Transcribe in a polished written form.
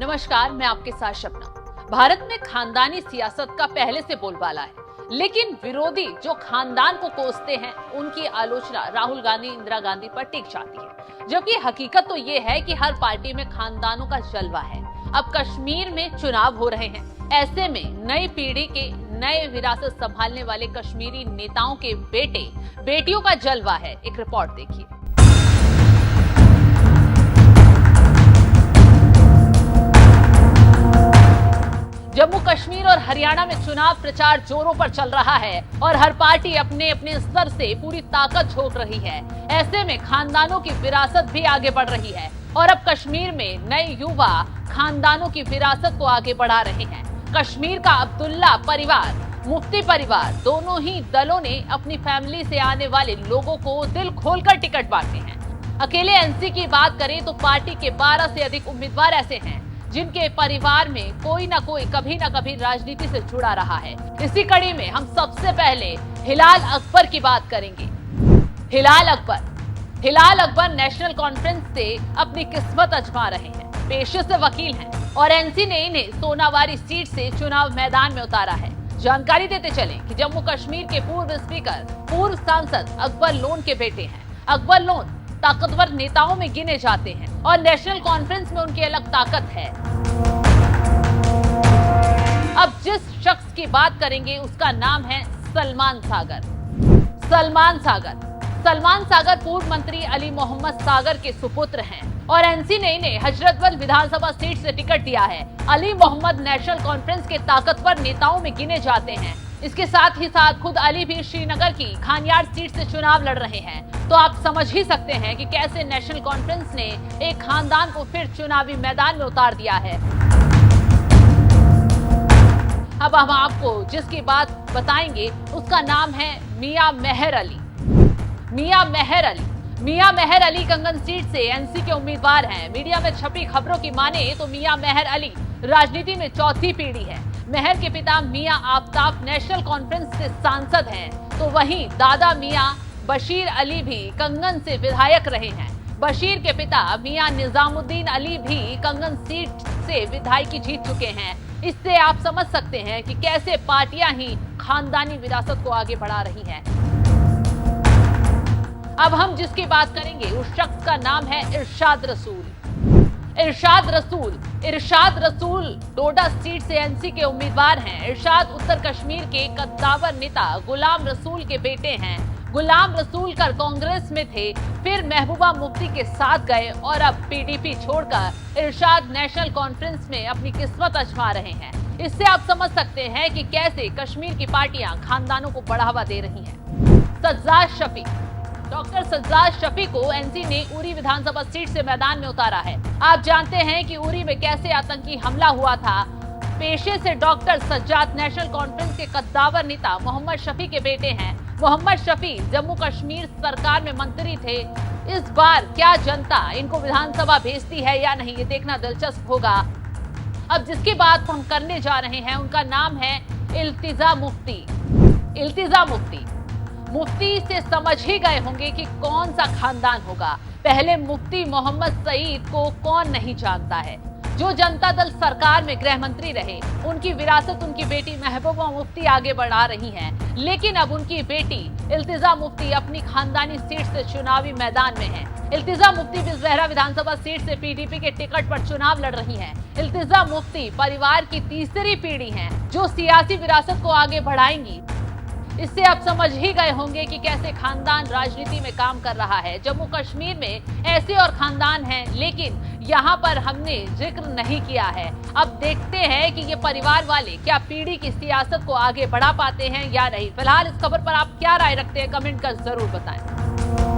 नमस्कार, मैं आपके साथ शबनम। भारत में खानदानी सियासत का पहले से बोलबाला है, लेकिन विरोधी जो खानदान को कोसते हैं उनकी आलोचना राहुल गांधी, इंदिरा गांधी पर टिक जाती है। जबकि हकीकत तो ये है कि हर पार्टी में खानदानों का जलवा है। अब कश्मीर में चुनाव हो रहे हैं, ऐसे में नई पीढ़ी के नए विरासत संभालने वाले कश्मीरी नेताओं के बेटे बेटियों का जलवा है। एक रिपोर्ट देखिए। जम्मू कश्मीर और हरियाणा में चुनाव प्रचार जोरों पर चल रहा है और हर पार्टी अपने अपने स्तर से पूरी ताकत झोंक रही है। ऐसे में खानदानों की विरासत भी आगे बढ़ रही है और अब कश्मीर में नए युवा खानदानों की विरासत को आगे बढ़ा रहे हैं। कश्मीर का अब्दुल्ला परिवार, मुफ्ती परिवार, दोनों ही दलों ने अपनी फैमिली से आने वाले लोगों को दिल खोलकर टिकट बांटे हैं। अकेले एनसी की बात करें तो पार्टी के 12 से अधिक उम्मीदवार ऐसे हैं जिनके परिवार में कोई ना कोई कभी ना कभी राजनीति से जुड़ा रहा है। इसी कड़ी में हम सबसे पहले हिलाल अकबर की बात करेंगे। हिलाल अकबर नेशनल कॉन्फ्रेंस से अपनी किस्मत आजमा रहे हैं। पेशे से वकील हैं और एनसी ने इन्हें सोनावारी सीट से चुनाव मैदान में उतारा है। जानकारी देते चले कि जम्मू कश्मीर के पूर्व स्पीकर, पूर्व सांसद अकबर लोन के बेटे हैं। अकबर लोन ताकतवर नेताओं में गिने जाते हैं और नेशनल कॉन्फ्रेंस में उनकी अलग ताकत है। अब जिस शख्स की बात करेंगे उसका नाम है सलमान सागर पूर्व मंत्री अली मोहम्मद सागर के सुपुत्र हैं और एनसी ने इन्हें हजरतबल विधानसभा सीट से टिकट दिया है। अली मोहम्मद नेशनल कॉन्फ्रेंस के ताकतवर नेताओं में गिने जाते हैं। इसके साथ ही साथ खुद अली भी श्रीनगर की खानियार सीट से चुनाव लड़ रहे हैं। तो आप समझ ही सकते हैं कि कैसे नेशनल कॉन्फ्रेंस ने एक खानदान को फिर चुनावी मैदान में उतार दिया है। अब हम आपको जिसकी बात बताएंगे उसका नाम है मियां मेहर अली कंगन सीट से एनसी के उम्मीदवार हैं। मीडिया में छपी खबरों की माने तो मियां मेहर अली राजनीति में चौथी पीढ़ी है। मेहर के पिता मियां आफ्ताब नेशनल कॉन्फ्रेंस से सांसद हैं, तो वहीं दादा मियां बशीर अली भी कंगन से विधायक रहे हैं। बशीर के पिता मियां निजामुद्दीन अली भी कंगन सीट से विधायकी जीत चुके हैं। इससे आप समझ सकते हैं कि कैसे पार्टियां ही खानदानी विरासत को आगे बढ़ा रही हैं। अब हम जिसकी बात करेंगे उस शख्स का नाम है इरशाद रसूल डोडा सीट से एनसी के उम्मीदवार हैं। इरशाद उत्तर कश्मीर के कद्दावर नेता गुलाम रसूल के बेटे हैं। गुलाम रसूल कर कांग्रेस में थे, फिर महबूबा मुफ्ती के साथ गए और अब पीडीपी छोड़कर इरशाद नेशनल कॉन्फ्रेंस में अपनी किस्मत आजमा रहे हैं। इससे आप समझ सकते हैं कि कैसे कश्मीर की पार्टियां खानदानों को बढ़ावा दे रही हैं। डॉक्टर सज्जाद शफी को एनसी ने उरी विधानसभा सीट से मैदान में उतारा है। आप जानते हैं कि उरी में कैसे आतंकी हमला हुआ था। पेशे से डॉक्टर सज्जाद नेशनल कॉन्फ्रेंस के कद्दावर नेता मोहम्मद शफी के बेटे हैं। मोहम्मद शफी जम्मू कश्मीर सरकार में मंत्री थे। इस बार क्या जनता इनको विधानसभा भेजती है या नहीं, ये देखना दिलचस्प होगा। अब जिसकी बात हम करने जा रहे हैं उनका नाम है इल्तिजा मुफ्ती से समझ ही गए होंगे कि कौन सा खानदान होगा। पहले मुफ्ती मोहम्मद सईद को कौन नहीं जानता है, जो जनता दल सरकार में गृह मंत्री रहे। उनकी विरासत उनकी बेटी महबूबा मुफ्ती आगे बढ़ा रही हैं, लेकिन अब उनकी बेटी इल्तिजा मुफ्ती अपनी खानदानी सीट से चुनावी मैदान में है। इल्तिजा मुफ्ती बिजबहरा विधानसभा सीट से पीडीपी के टिकट पर चुनाव लड़ रही हैं। इल्तिजा मुफ्ती परिवार की तीसरी पीढ़ी हैं, जो सियासी विरासत को आगे बढ़ाएंगी। इससे आप समझ ही गए होंगे कि कैसे खानदान राजनीति में काम कर रहा है। जम्मू कश्मीर में ऐसे और खानदान हैं, लेकिन यहाँ पर हमने जिक्र नहीं किया है। अब देखते हैं कि ये परिवार वाले क्या पीढ़ी की सियासत को आगे बढ़ा पाते हैं या नहीं। फिलहाल इस खबर पर आप क्या राय रखते हैं, कमेंट कर जरूर बताएं।